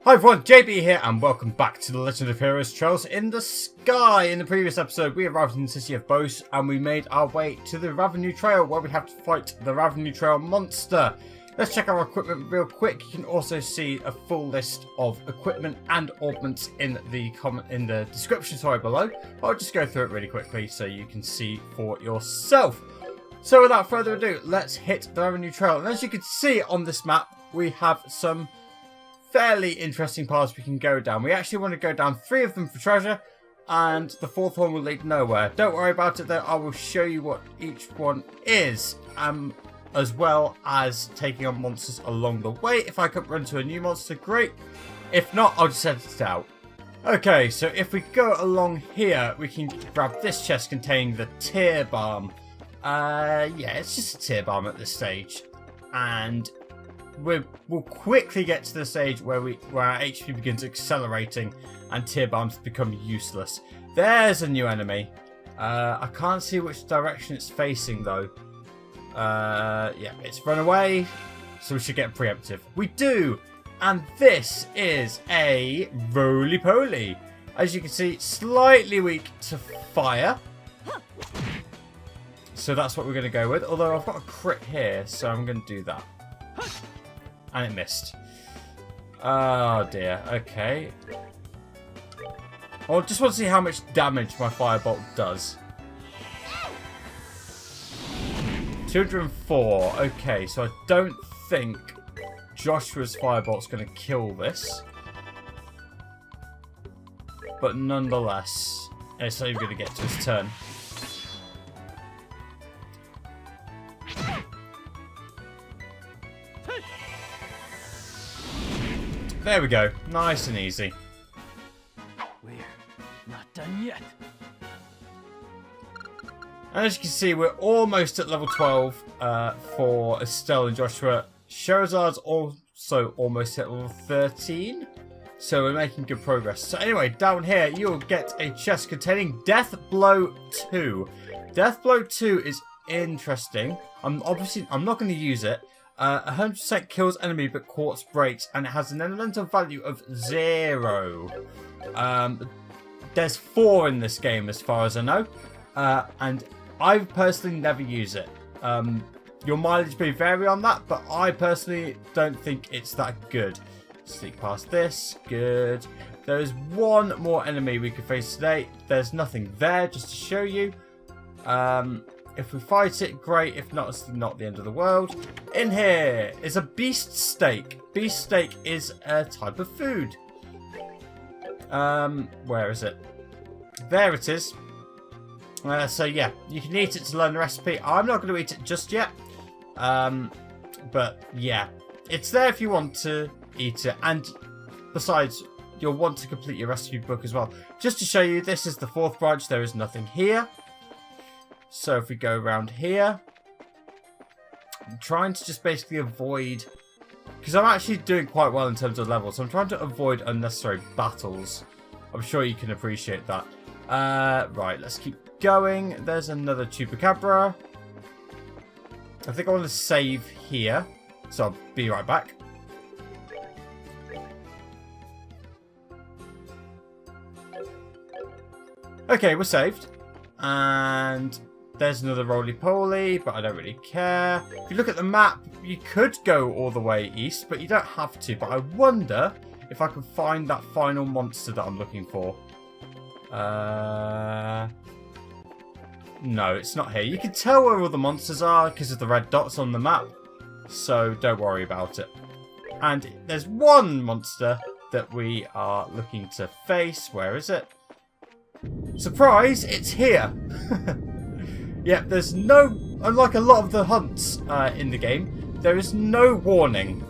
Hi everyone, JB here and welcome back to the Legend of Heroes Trails in the Sky. In the previous episode we arrived in the city of Beauce and we made our way to the Ravennue Trail where we have to fight the Ravennue Trail Monster. Let's check our equipment real quick. You can also see a full list of equipment and orbments in the description below. I'll just go through it really quickly so you can see for yourself. So without further ado, let's hit the Ravennue Trail. And as you can see on this map, we have some fairly interesting paths we can go down. We actually want to go down 3 of them for treasure, and the 4th one will lead nowhere. Don't worry about it though, I will show you what each one is, as well as taking on monsters along the way. If I could run to a new monster, great. If not, I'll just edit it out. Okay, so if we go along here, we can grab this chest containing the tear balm. Yeah, it's just a tear balm at this stage, and we'll quickly get to the stage where our HP begins accelerating and tear bombs become useless. There's a new enemy. I can't see which direction it's facing though. Yeah, it's run away, so we should get preemptive. We do, and this is a Roly. As you can see, slightly weak to fire. So that's what we're going to go with. Although I've got a crit here, so I'm going to do that. And it missed. Oh dear, okay. I just want to see how much damage my firebolt does. 204. Okay, so I don't think Joshua's firebolt's going to kill this. But nonetheless, it's not even going to get to his turn. There we go. Nice and easy. We're not done yet. And as you can see, we're almost at level 12 for Estelle and Joshua. Scherazard's also almost at level 13. So we're making good progress. So anyway, down here, you'll get a chest containing Death Blow 2. Death Blow 2 is interesting. I'm not going to use it. 100% kills enemy but quartz breaks, and it has an elemental value of 0. There's 4 in this game as far as I know, and I personally never use it. Your mileage may vary on that, but I personally don't think it's that good. Sneak past this, good. There's one more enemy we could face today. There's nothing there, just to show you. If we fight it, great. If not, it's not the end of the world. In here is a beast steak. Beast steak is a type of food. Where is it? There it is. So yeah, you can eat it to learn the recipe. I'm not going to eat it just yet. But yeah, it's there if you want to eat it. And besides, you'll want to complete your recipe book as well. Just to show you, this is the 4th branch. There is nothing here. So if we go around here, I'm trying to just basically avoid, because I'm actually doing quite well in terms of levels, so I'm trying to avoid unnecessary battles. I'm sure you can appreciate that. Right, let's keep going. There's another Chupacabra. I think I want to save here, so I'll be right back. Okay, we're saved. And there's another roly-poly, but I don't really care. If you look at the map, you could go all the way east, but you don't have to. But I wonder if I can find that final monster that I'm looking for. No, it's not here. You can tell where all the monsters are because of the red dots on the map. So don't worry about it. And there's one monster that we are looking to face. Where is it? Surprise, it's here. Yeah, there's no, unlike a lot of the hunts in the game, there is no warning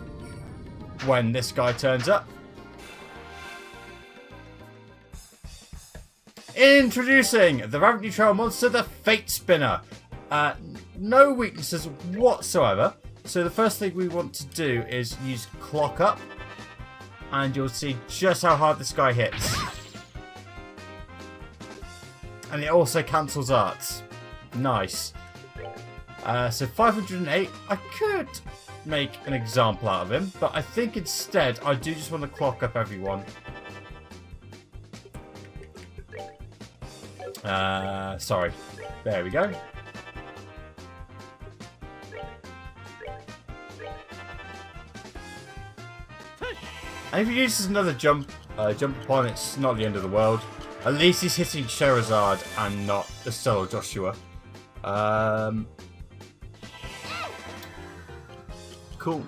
when this guy turns up. Introducing the Ravennue Trail Monster, the Fate Spinner. No weaknesses whatsoever. So the first thing we want to do is use Clock Up, and you'll see just how hard this guy hits. And it also cancels arts. Nice. So 508. I could make an example out of him. But I think instead, I do just want to clock up everyone. Sorry. There we go. And if he uses another jump upon, it's not the end of the world. At least he's hitting Scherazard and not Estelle or Joshua. Cool.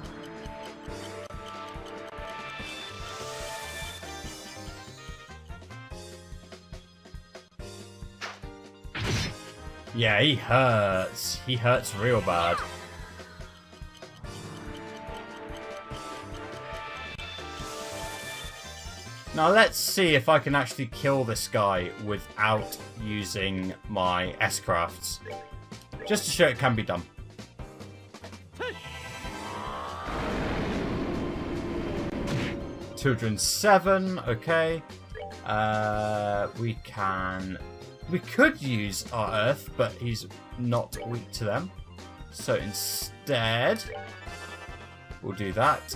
Yeah, he hurts. He hurts real bad. Now let's see if I can actually kill this guy without using my S-crafts. Just to show it can be done. $207, okay. We could use our Earth, but he's not weak to them. So instead, we'll do that.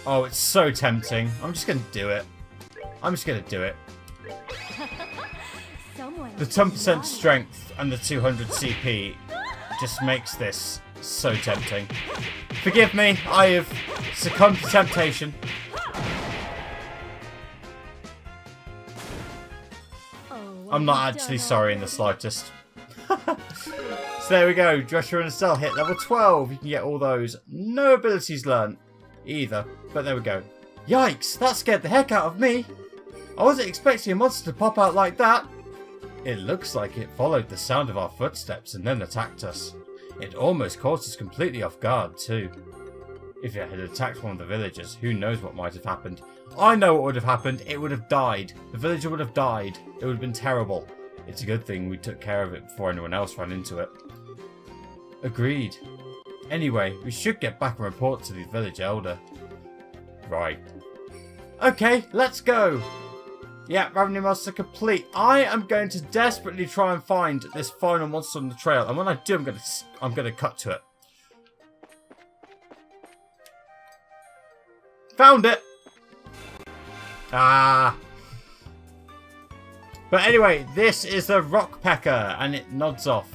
Oh, it's so tempting. I'm just going to do it. I'm just going to do it. The 10% strength and the 200 CP just makes this so tempting. Forgive me, I have succumbed to temptation. I'm not actually sorry in the slightest. So there we go. Joshua and Estelle hit level 12. You can get all those. No abilities learned either. But there we go. Yikes, that scared the heck out of me. I wasn't expecting a monster to pop out like that. It looks like it followed the sound of our footsteps and then attacked us. It almost caught us completely off guard too. If it had attacked one of the villagers, who knows what might have happened. I know what would have happened. It would have died. The villager would have died. It would have been terrible. It's a good thing we took care of it before anyone else ran into it. Agreed. Anyway, we should get back and report to the village elder. Right. Okay, let's go. Yeah, Ravennue Monster complete. I am going to desperately try and find this final monster on the trail. And when I do, I'm going to cut to it. Found it. Ah. But anyway, this is the rock pecker, and it nods off.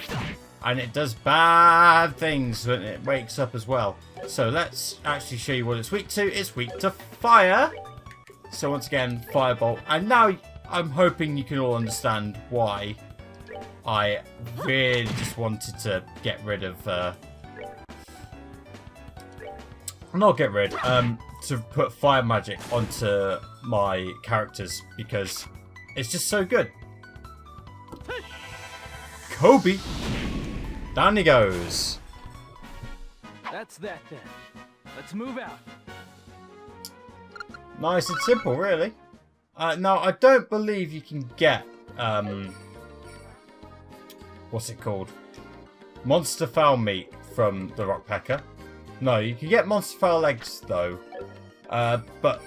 And it does bad things when it wakes up as well. So let's actually show you what it's weak to. It's weak to fire. So once again, firebolt. And now I'm hoping you can all understand why I really just wanted to get rid of... not get rid, to put fire magic onto my characters because it's just so good. Kobe! Down he goes. That's that then. Let's move out. Nice and simple, really. Now, I don't believe you can get, what's it called? Monster fowl meat from the rock pecker. No, you can get monster fowl legs, though. But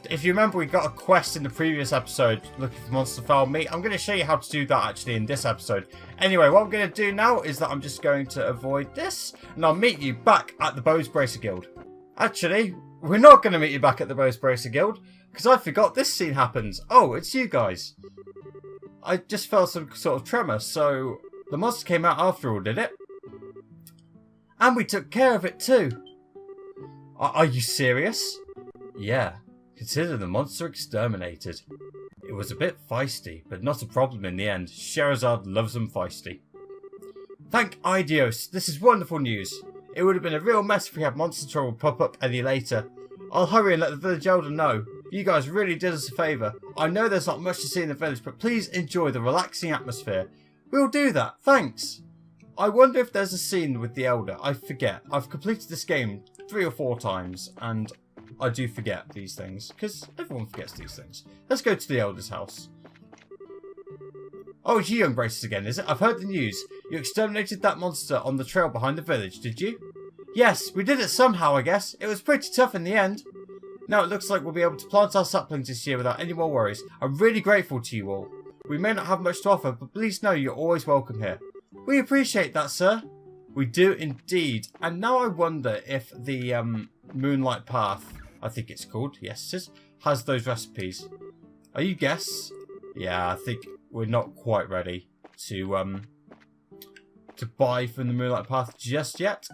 if you remember, we got a quest in the previous episode looking for monster fowl meat. I'm going to show you how to do that, actually, in this episode. Anyway, what I'm going to do now is that I'm just going to avoid this. And I'll meet you back at the Bows Bracer Guild. Actually, we're not going to meet you back at the Bows Bracer Guild, because I forgot this scene happens. Oh, it's you guys. I just felt some sort of tremor, so the monster came out after all, did it? And we took care of it too. Are you serious? Yeah. Consider the monster exterminated. It was a bit feisty, but not a problem in the end. Scherazard loves them feisty. Thank Idios, this is wonderful news. It would have been a real mess if we had monster trouble pop up any later. I'll hurry and let the village elder know. You guys really did us a favour. I know there's not much to see in the village, but please enjoy the relaxing atmosphere. We'll do that, thanks. I wonder if there's a scene with the elder. I forget. I've completed this game 3 or 4 times, and I do forget these things, because everyone forgets these things. Let's go to the elder's house. Oh, it's you young Braces again, is it? I've heard the news. You exterminated that monster on the trail behind the village, did you? Yes, we did it somehow, I guess. It was pretty tough in the end. Now it looks like we'll be able to plant our saplings this year without any more worries. I'm really grateful to you all. We may not have much to offer, but please know you're always welcome here. We appreciate that, sir. We do indeed. And now I wonder if the Moonlight Path, I think it's called, yes it is, has those recipes. Are you guess? Yeah, I think we're not quite ready to buy from the Moonlight Path just yet.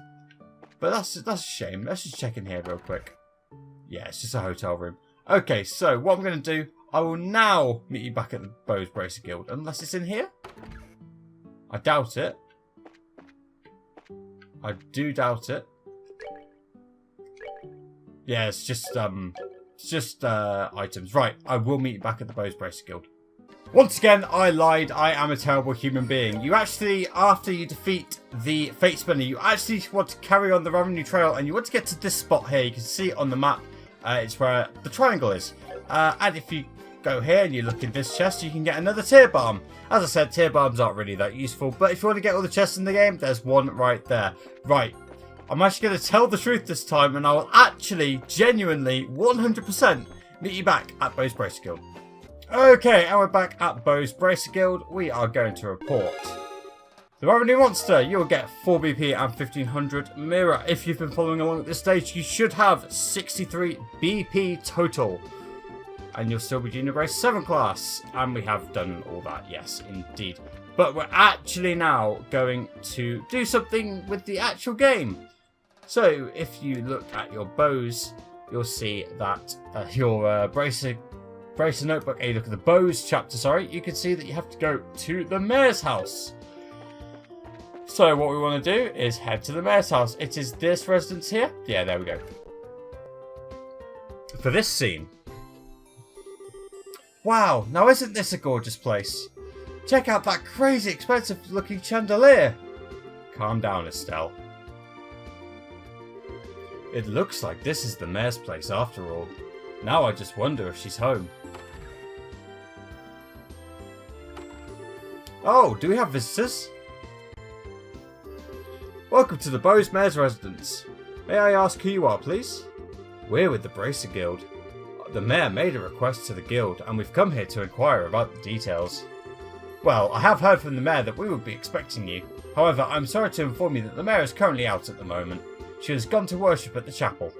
But that's a shame. Let's just check in here real quick. Yeah, it's just a hotel room. Okay, so what I'm going to do, I will now meet you back at the Bow's Bracelet Guild. Unless it's in here? I doubt it. I do doubt it. Yeah, it's just items. Right, I will meet you back at the Bow's Bracelet Guild. Once again, I lied. I am a terrible human being. You actually, after you defeat the Fate Spinner, you actually want to carry on the Ravennue Trail, and you want to get to this spot here. You can see it on the map. It's where the triangle is. And if you go here and you look in this chest, you can get another tear balm. As I said, tear balms aren't really that useful, but if you want to get all the chests in the game, there's one right there. Right, I'm actually going to tell the truth this time, and I will actually, genuinely, 100% meet you back at Bow's Bracelet Guild. Okay, and we're back at Bow's Bracelet Guild. We are going to report the Ravennue Monster. You'll get 4 BP and 1500 Mirror. If you've been following along at this stage, you should have 63 BP total. And you'll still be Junior Brace 7 class. And we have done all that, yes, indeed. But we're actually now going to do something with the actual game. So, if you look at your bows, you'll see that your Bracer notebook, and you look at the bows chapter, sorry, you can see that you have to go to the Mayor's house. So, what we want to do is head to the Mayor's house. It is this residence here. Yeah, there we go. For this scene. Wow, now isn't this a gorgeous place? Check out that crazy expensive looking chandelier. Calm down, Estelle. It looks like this is the Mayor's place after all. Now I just wonder if she's home. Oh, do we have visitors? Welcome to the Bow's Mayor's residence. May I ask who you are, please? We're with the Bracelet Guild. The Mayor made a request to the Guild, and we've come here to inquire about the details. Well, I have heard from the Mayor that we would be expecting you. However, I'm sorry to inform you that the Mayor is currently out at the moment. She has gone to worship at the chapel.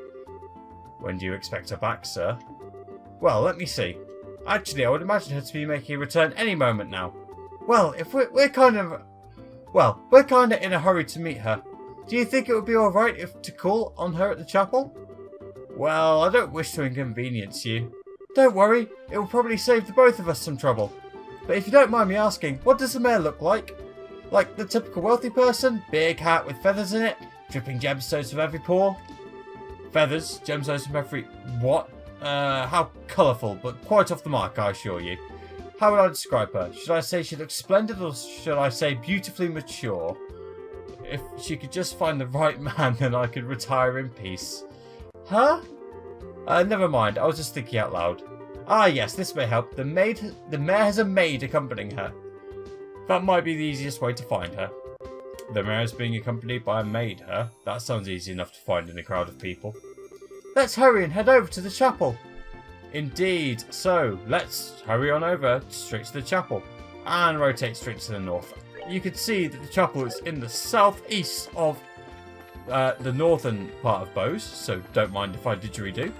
When do you expect her back, sir? Well, let me see. Actually, I would imagine her to be making a return any moment now. Well, if we're kind of in a hurry to meet her. Do you think it would be alright to call on her at the chapel? Well, I don't wish to inconvenience you. Don't worry, it will probably save the both of us some trouble. But if you don't mind me asking, what does the Mayor look like? Like the typical wealthy person? Big hat with feathers in it? Dripping gemstones from every pore? Feathers, gemstones from every... What? How colourful, but quite off the mark, I assure you. How would I describe her? Should I say she looks splendid, or should I say beautifully mature? If she could just find the right man, then I could retire in peace. Huh? Never mind, I was just thinking out loud. Ah yes, this may help. The Mayor has a maid accompanying her. That might be the easiest way to find her. The Mayor is being accompanied by a maid, huh? That sounds easy enough to find in a crowd of people. Let's hurry and head over to the chapel. Indeed, so let's hurry on over straight to the chapel and rotate straight to the north. You can see that the chapel is in the southeast of the northern part of Bow's, so don't mind if I didgeridoo.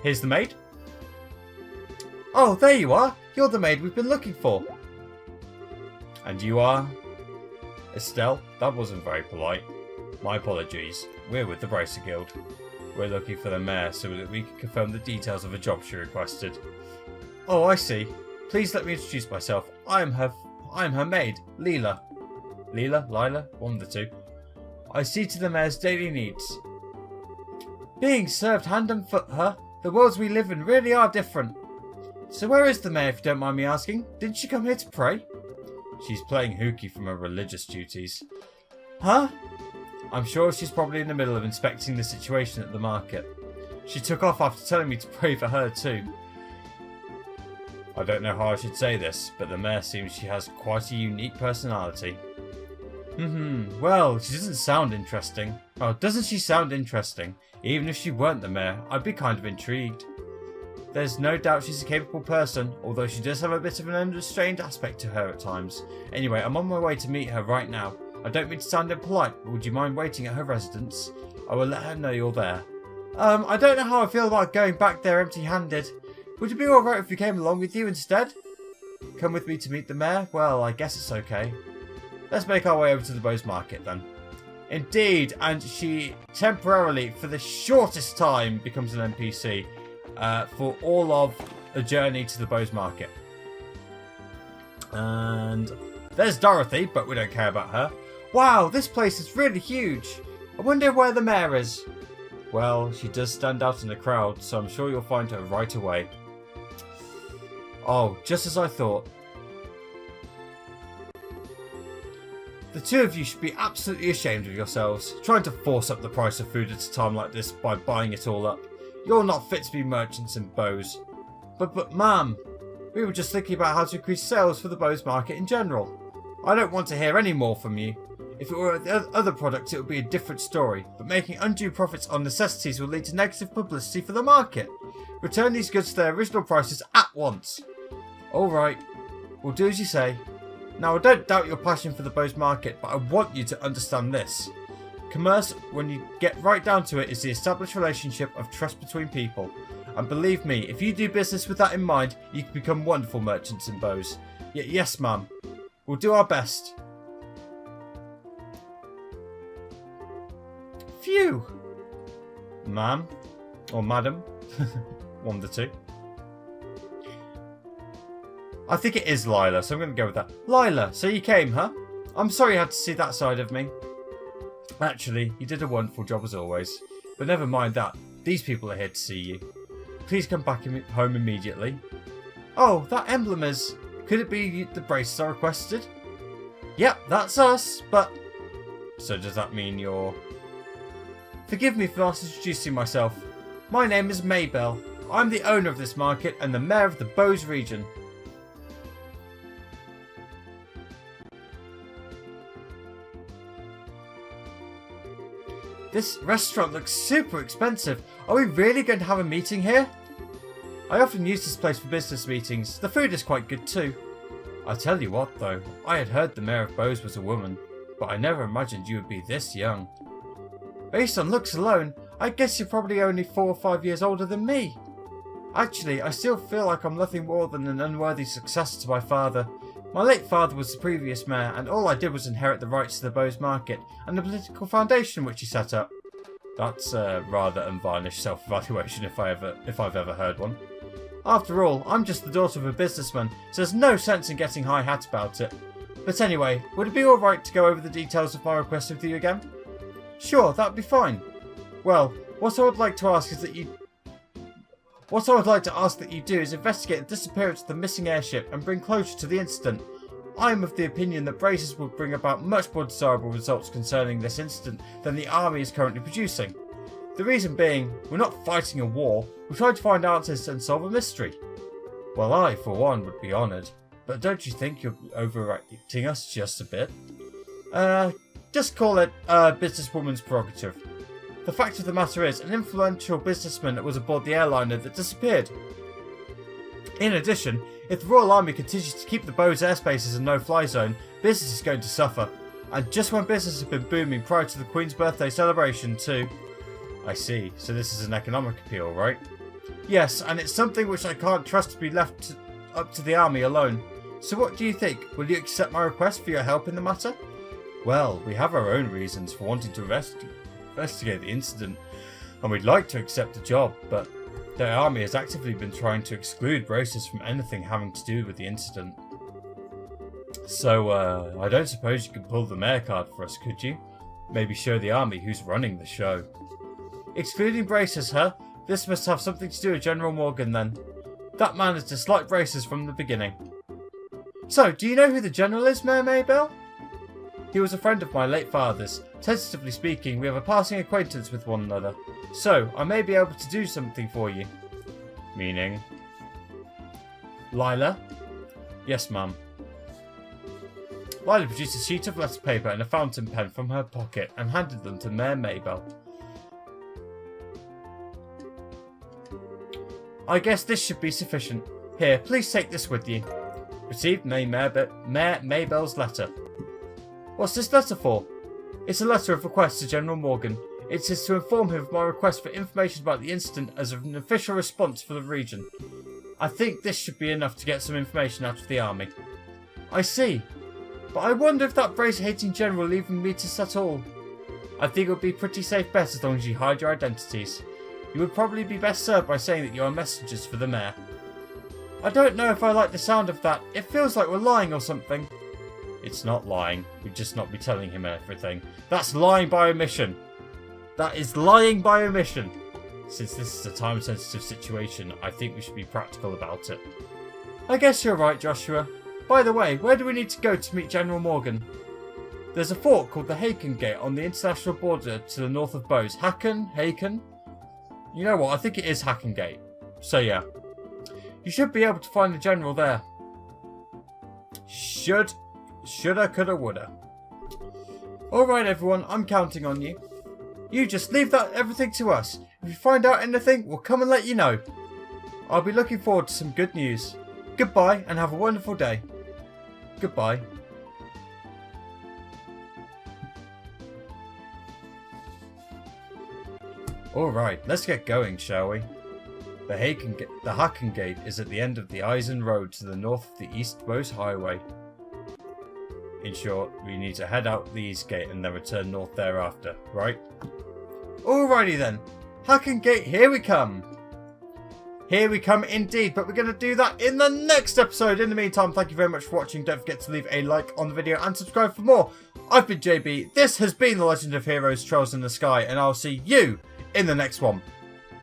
Here's the maid. Oh, there you are. You're the maid we've been looking for. And you are? Estelle? That wasn't very polite. My apologies. We're with the Bracelet Guild. We're looking for the Mayor so that we can confirm the details of a job she requested. Oh, I see. Please let me introduce myself. I am her maid, Lila. Lila? One of the two. I see to the Mayor's daily needs. Being served hand and foot, huh? The worlds we live in really are different. So where is the Mayor, if you don't mind me asking? Didn't she come here to pray? She's playing hooky from her religious duties. Huh? I'm sure she's probably in the middle of inspecting the situation at the market. She took off after telling me to pray for her too. I don't know how I should say this, but the Mayor seems she has quite a unique personality. Well, she doesn't sound interesting. Oh, doesn't she sound interesting? Even if she weren't the Mayor, I'd be kind of intrigued. There's no doubt she's a capable person, although she does have a bit of an unrestrained aspect to her at times. Anyway, I'm on my way to meet her right now. I don't mean to sound impolite, but would you mind waiting at her residence? I will let her know you're there. I don't know how I feel about going back there empty-handed. Would it be alright if we came along with you instead? Come with me to meet the mayor? Well, I guess it's okay. Let's make our way over to the Bowes Market then. Indeed, and she temporarily, for the shortest time, becomes an NPC for all of a journey to the Bowes Market. And there's Dorothy, but we don't care about her. Wow, this place is really huge. I wonder where the mayor is. Well, she does stand out in the crowd, so I'm sure you'll find her right away. Oh, just as I thought. The two of you should be absolutely ashamed of yourselves, trying to force up the price of food at a time like this by buying it all up. You're not fit to be merchants in Bowes. But ma'am, we were just thinking about how to increase sales for the Bowes Market in general. I don't want to hear any more from you. If it were other products, it would be a different story, but making undue profits on necessities will lead to negative publicity for the market. Return these goods to their original prices at once. Alright, we'll do as you say. Now, I don't doubt your passion for the Bowes Market, but I want you to understand this. Commerce, when you get right down to it, is the established relationship of trust between people. And believe me, if you do business with that in mind, you can become wonderful merchants in Bowes. Yes, ma'am. We'll do our best. Phew! Ma'am. Or madam. One of the two. I think it is Lila, so I'm going to go with that. Lila, so you came, huh? I'm sorry you had to see that side of me. Actually, you did a wonderful job as always. But never mind that. These people are here to see you. Please come back home immediately. Oh, that emblem is... Could it be the braces I requested? Yep, that's us, but... So does that mean you're... Forgive me for not introducing myself. My name is Maybelle. I'm the owner of this market and the mayor of the Bowes region. This restaurant looks super expensive. Are we really going to have a meeting here? I often use this place for business meetings. The food is quite good too. I tell you what though, I had heard the mayor of Bowes was a woman, but I never imagined you would be this young. Based on looks alone, I guess you're probably only 4 or 5 years older than me. Actually, I still feel like I'm nothing more than an unworthy successor to my father. My late father was the previous mayor, and all I did was inherit the rights to the Bowes Market and the political foundation which he set up. That's a rather unvarnished self-evaluation if I've ever heard one. After all, I'm just the daughter of a businessman, so there's no sense in getting high hat about it. But anyway, would it be alright to go over the details of my request with you again? Sure, that'd be fine. Well, what I would like to ask that you do is investigate the disappearance of the missing airship and bring closure to the incident. I am of the opinion that braces will bring about much more desirable results concerning this incident than the army is currently producing. The reason being, we're not fighting a war, we're trying to find answers and solve a mystery. Well, I, for one, would be honoured, but don't you think you're overacting us just a bit? Just call it a businesswoman's prerogative. The fact of the matter is, an influential businessman that was aboard the airliner that disappeared. In addition, if the Royal Army continues to keep the Bowes airspace as a no-fly zone, business is going to suffer. And just when business has been booming prior to the Queen's birthday celebration too. I see, so this is an economic appeal, right? Yes, and it's something which I can't trust to be left up to the Army alone. So what do you think? Will you accept my request for your help in the matter? Well, we have our own reasons for wanting to investigate the incident, and we'd like to accept the job, but the army has actively been trying to exclude braces from anything having to do with the incident. So, I don't suppose you could pull the mayor card for us, could you? Maybe show the army who's running the show. Excluding braces, huh? This must have something to do with General Morgan then. That man has disliked braces from the beginning. So, do you know who the general is, Mayor Maybelle? He was a friend of my late father's. Tentatively speaking, we have a passing acquaintance with one another. So, I may be able to do something for you. Meaning? Lila? Yes, ma'am. Lila produced a sheet of letter paper and a fountain pen from her pocket and handed them to Mayor Maybelle. I guess this should be sufficient. Here, please take this with you. Received Mayor Maybelle's letter. What's this letter for? It's a letter of request to General Morgan. It is to inform him of my request for information about the incident as an official response for the region. I think this should be enough to get some information out of the army. I see. But I wonder if that bracelet-hating general will even meet us at all. I think it would be pretty safe bet as long as you hide your identities. You would probably be best served by saying that you are messengers for the mayor. I don't know if I like the sound of that. It feels like we're lying or something. It's not lying. We'd just not be telling him everything. That's lying by omission. That is lying by omission. Since this is a time-sensitive situation, I think we should be practical about it. I guess you're right, Joshua. By the way, where do we need to go to meet General Morgan? There's a fort called the Haken Gate on the international border to the north of Bose. Haken? You know what, I think it is Haken Gate. So yeah. You should be able to find the general there. Shoulda, coulda, woulda. Alright everyone, I'm counting on you. You just leave everything to us. If you find out anything, we'll come and let you know. I'll be looking forward to some good news. Goodbye and have a wonderful day. Goodbye. Alright, let's get going, shall we? The Haken Gate is at the end of the Eisen Road to the north of the East Bose Highway. In short, we need to head out the East Gate and then return north thereafter, right? Alrighty then. Haken Gate, here we come. Here we come indeed, but we're going to do that in the next episode. In the meantime, thank you very much for watching. Don't forget to leave a like on the video and subscribe for more. I've been JB. This has been The Legend of Heroes Trails in the Sky, and I'll see you in the next one.